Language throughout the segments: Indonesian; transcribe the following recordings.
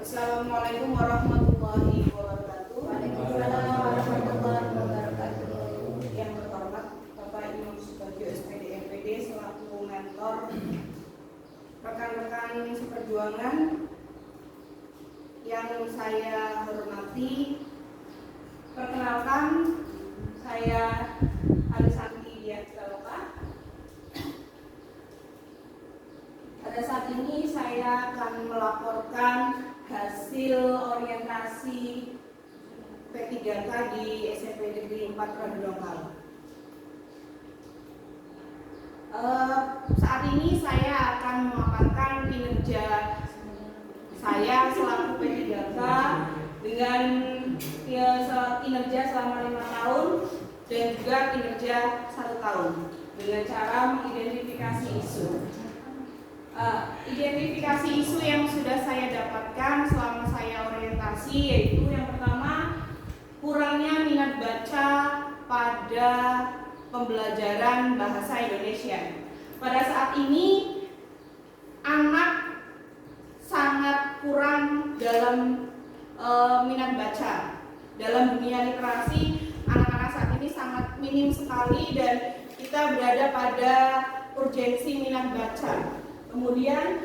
Assalamualaikum warahmatullahi wabarakatuh. Waalaikumsalam warahmatullahi wabarakatuh. Yang terhormat Bapak Imam Subagio SPD MPD selaku mentor rekan-rekan seperjuangan yang saya hormati. Perkenalkan, saya Alisanti Diastaloka. Pada saat ini saya akan melaporkan hasil orientasi P3K di SMP Negeri 4 Radunongkal. Saat ini saya akan memaparkan kinerja saya selaku P3K dengan kinerja selama 5 tahun dan juga kinerja 1 tahun dengan cara mengidentifikasi isu. Identifikasi isu yang sudah saya dapatkan selama saya orientasi yaitu yang pertama, kurangnya minat baca pada pembelajaran bahasa Indonesia. Pada saat ini anak sangat kurang dalam minat baca. Dalam dunia literasi, anak-anak saat ini sangat minim sekali dan kita berada pada urgensi minat baca. Kemudian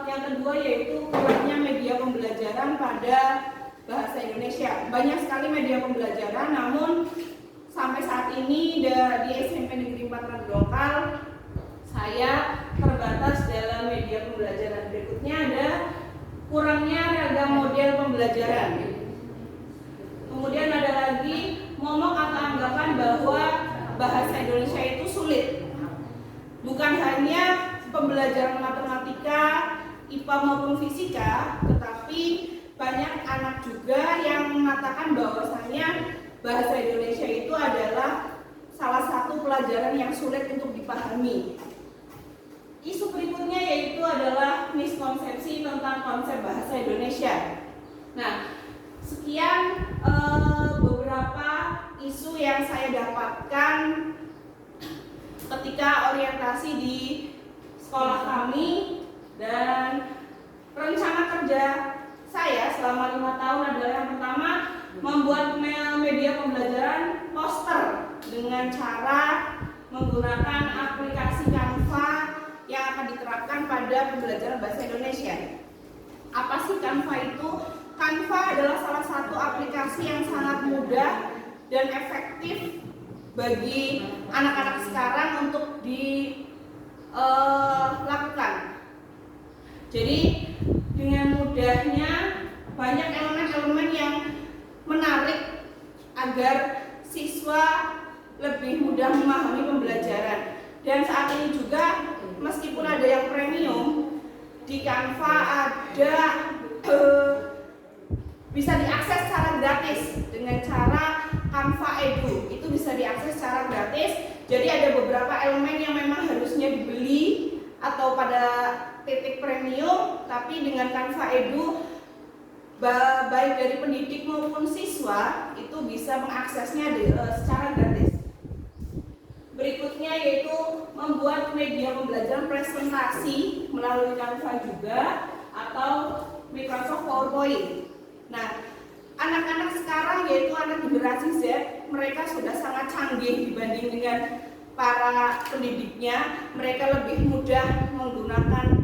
yang kedua yaitu kurangnya media pembelajaran pada bahasa Indonesia. Banyak sekali media pembelajaran, namun sampai saat ini di SMP Negeri 4 Radunongkal saya terbatas dalam media pembelajaran. Berikutnya ada kurangnya ragam model pembelajaran. Kemudian ada lagi momok atau anggapan bahwa bahasa Indonesia itu sulit. Bukan hanya pembelajaran matematika, IPA maupun fisika, tetapi banyak anak juga yang mengatakan bahwasanya bahasa Indonesia itu adalah salah satu pelajaran yang sulit untuk dipahami. Isu berikutnya yaitu adalah miskonsepsi tentang konsep bahasa Indonesia. Nah, sekian beberapa isu yang saya dapatkan ketika orientasi di sekolah kami, dan rencana kerja saya selama 5 tahun adalah yang pertama, membuat media pembelajaran poster dengan cara menggunakan aplikasi Canva yang akan diterapkan pada pembelajaran bahasa Indonesia. Apa sih Canva itu? Canva adalah salah satu aplikasi yang sangat mudah dan efektif bagi anak-anak sekarang untuk lakukan. Jadi dengan mudahnya banyak elemen-elemen yang menarik agar siswa lebih mudah memahami pembelajaran. Dan saat ini juga meskipun ada yang premium, di Canva ada bisa diakses secara gratis dengan cara Canva Edu. Itu bisa diakses secara gratis. Jadi ada beberapa elemen yang memang harusnya dibeli atau pada titik premium, tapi dengan Canva Edu baik dari pendidik maupun siswa itu bisa mengaksesnya secara gratis. Berikutnya yaitu membuat media pembelajaran presentasi melalui Canva juga atau Microsoft PowerPoint. Nah, anak-anak sekarang yaitu anak generasi Z, mereka sudah sangat canggih dibanding dengan para pendidiknya. Mereka lebih mudah menggunakan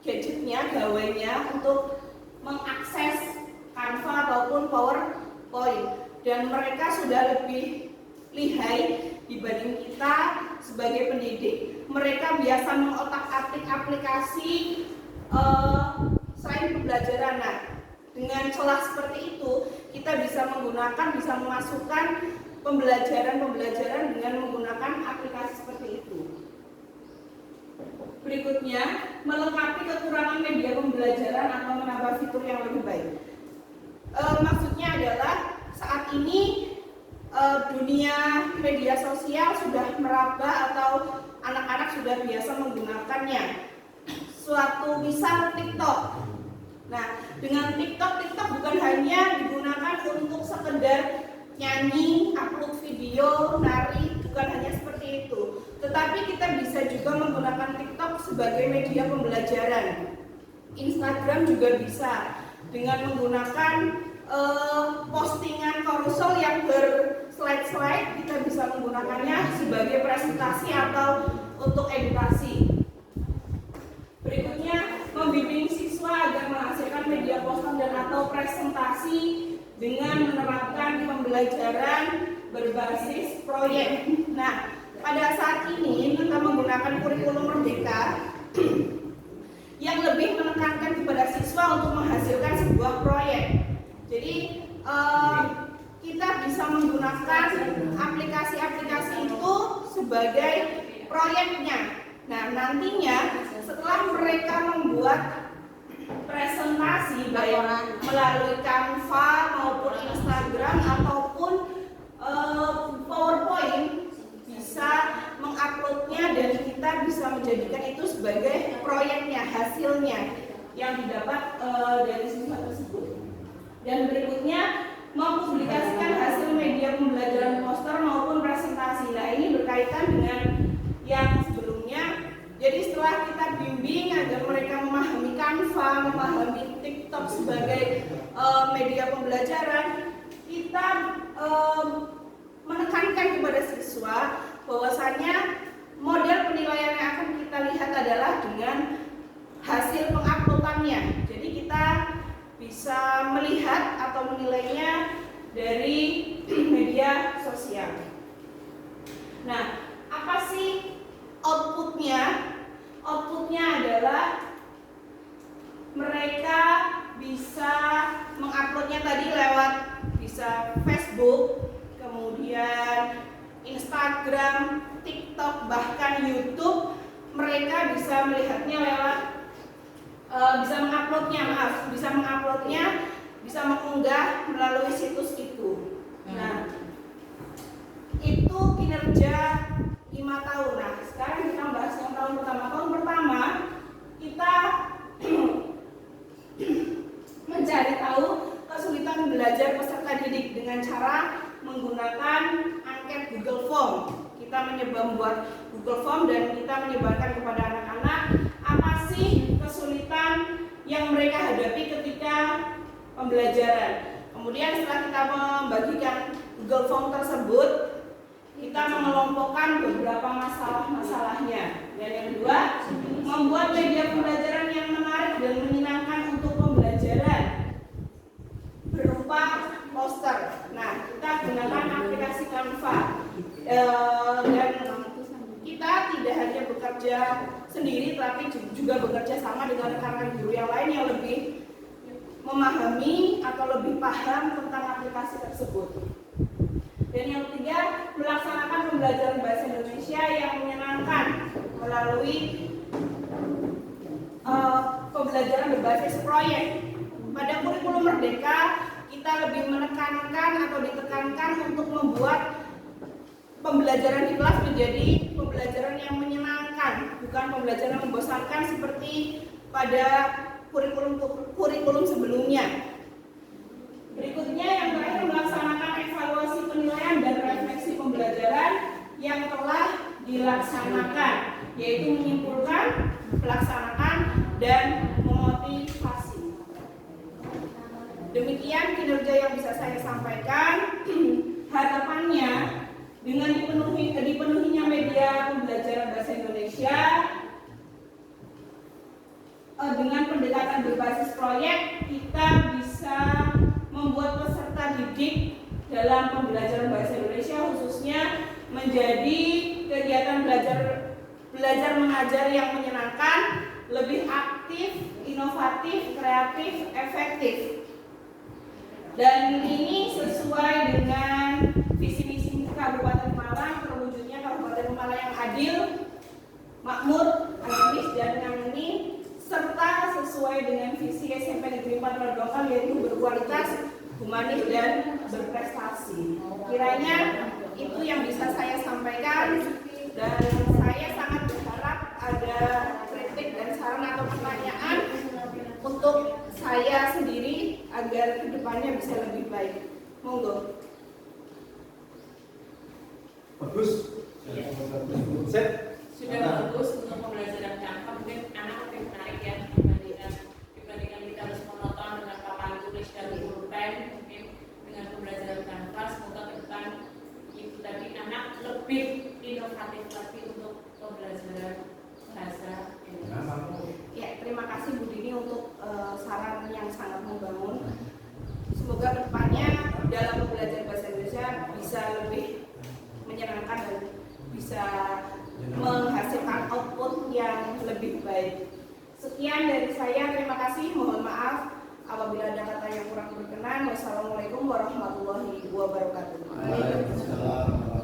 gadgetnya, gawainya untuk mengakses Canva ataupun PowerPoint, dan mereka sudah lebih lihai dibanding kita sebagai pendidik. Mereka biasa mengotak-atik aplikasi selain pembelajaran. Nah, dengan celah seperti itu, kita bisa memasukkan pembelajaran dengan menggunakan aplikasi seperti itu. Berikutnya, melengkapi kekurangan media pembelajaran atau menambah fitur yang lebih baik. Maksudnya adalah saat ini dunia media sosial sudah meraba atau anak-anak sudah biasa menggunakannya. Suatu misal TikTok. Nah, dengan TikTok bukan hanya digunakan untuk sekedar nyanyi, upload video, nari, bukan hanya seperti itu. Tetapi kita bisa juga menggunakan TikTok sebagai media pembelajaran. Instagram juga bisa dengan menggunakan postingan carousel yang berslide-slide. Kita bisa menggunakannya sebagai presentasi atau untuk edukasi. Berikutnya, membimbing siswa agar menghasilkan media poster dan atau presentasi dengan menerapkan pembelajaran berbasis proyek. Nah, pada saat ini kita menggunakan kurikulum Merdeka yang lebih menekankan kepada siswa untuk menghasilkan sebuah proyek. Jadi kita bisa menggunakan aplikasi-aplikasi itu sebagai proyeknya. Nah, nantinya setelah mereka membuat presentasi baik melalui Canva maupun Instagram ataupun PowerPoint, bisa menguploadnya dan kita bisa menjadikan itu sebagai proyeknya, hasilnya yang didapat dari siswa tersebut. Dan berikutnya, mempublikasikan hasil media pembelajaran poster maupun presentasi. Nah, ini berkaitan dengan yang sebelumnya. Jadi setelah kita bimbing agar mereka memahami Canva, memahami TikTok sebagai media pembelajaran, kita menekankan kepada siswa bahwasanya model penilaian yang akan kita lihat adalah dengan hasil penguploadannya. Jadi kita bisa melihat atau menilainya dari media sosial. Nah, apa sih outputnya? Outputnya adalah mereka bisa menguploadnya tadi lewat bisa Facebook, kemudian Instagram, TikTok, bahkan YouTube. Mereka bisa melihatnya lewat bisa menguploadnya, bisa mengunggah melalui situs itu. Nah, itu kinerja 5 tahun. Nah, sekarang kita bahas yang tahun pertama. Tahun pertama kita mencari tahu kesulitan belajar peserta didik dengan cara menggunakan angket Google Form. Kita membuat Google Form dan kita menyebarkan kepada anak-anak apa sih kesulitan yang mereka hadapi ketika pembelajaran. Kemudian setelah kita membagikan Google Form tersebut, kita mengelompokkan beberapa masalah-masalahnya. Dan yang kedua, membuat media pembelajaran yang menarik dan menyenangkan untuk pembelajaran berupa poster. Nah, kita gunakan aplikasi Canva. Dan kita tidak hanya bekerja sendiri, tapi juga bekerja sama dengan rekan-rekan guru yang lain yang lebih memahami atau lebih paham tentang aplikasi tersebut. Dan yang ketiga, melaksanakan pembelajaran bahasa Indonesia yang menyenangkan melalui pembelajaran berbasis proyek. Pada kurikulum Merdeka, kita lebih menekankan atau ditekankan untuk membuat pembelajaran di kelas menjadi pembelajaran yang menyenangkan, bukan pembelajaran yang membosankan seperti pada kurikulum sebelumnya. Berikutnya yang terakhir, melaksanakan evaluasi penilaian dan refleksi pembelajaran yang telah dilaksanakan, yaitu menyimpulkan, melaksanakan, dan memotivasi. Demikian kinerja yang bisa saya sampaikan. Harapannya dengan dipenuhinya media pembelajaran bahasa Indonesia dengan pendekatan berbasis proyek, kita bisa membuat peserta didik dalam pembelajaran bahasa Indonesia khususnya menjadi kegiatan belajar mengajar yang menyenangkan, lebih aktif, inovatif, kreatif, efektif. Dan ini sesuai dengan visi misi Kabupaten Malang, terwujudnya Kabupaten Malang yang adil, makmur, agamis, dan harmoni, serta sesuai dengan visi SMP Negeri 4 Rondongkal, yaitu berkualitas, humanis, dan berprestasi. Kiranya itu yang bisa saya sampaikan, dan saya sangat berharap ada kritik dan saran atau pertanyaan untuk saya sendiri agar kedepannya bisa lebih baik. Monggo. Bagus. Set. Sudah bagus untuk pembelajaran Canva, mungkin anak lebih menarik ya dibandingkan Sekian dari saya, terima kasih, mohon maaf apabila ada kata yang kurang berkenan. Wassalamualaikum warahmatullahi wabarakatuh. Waalaikumsalam.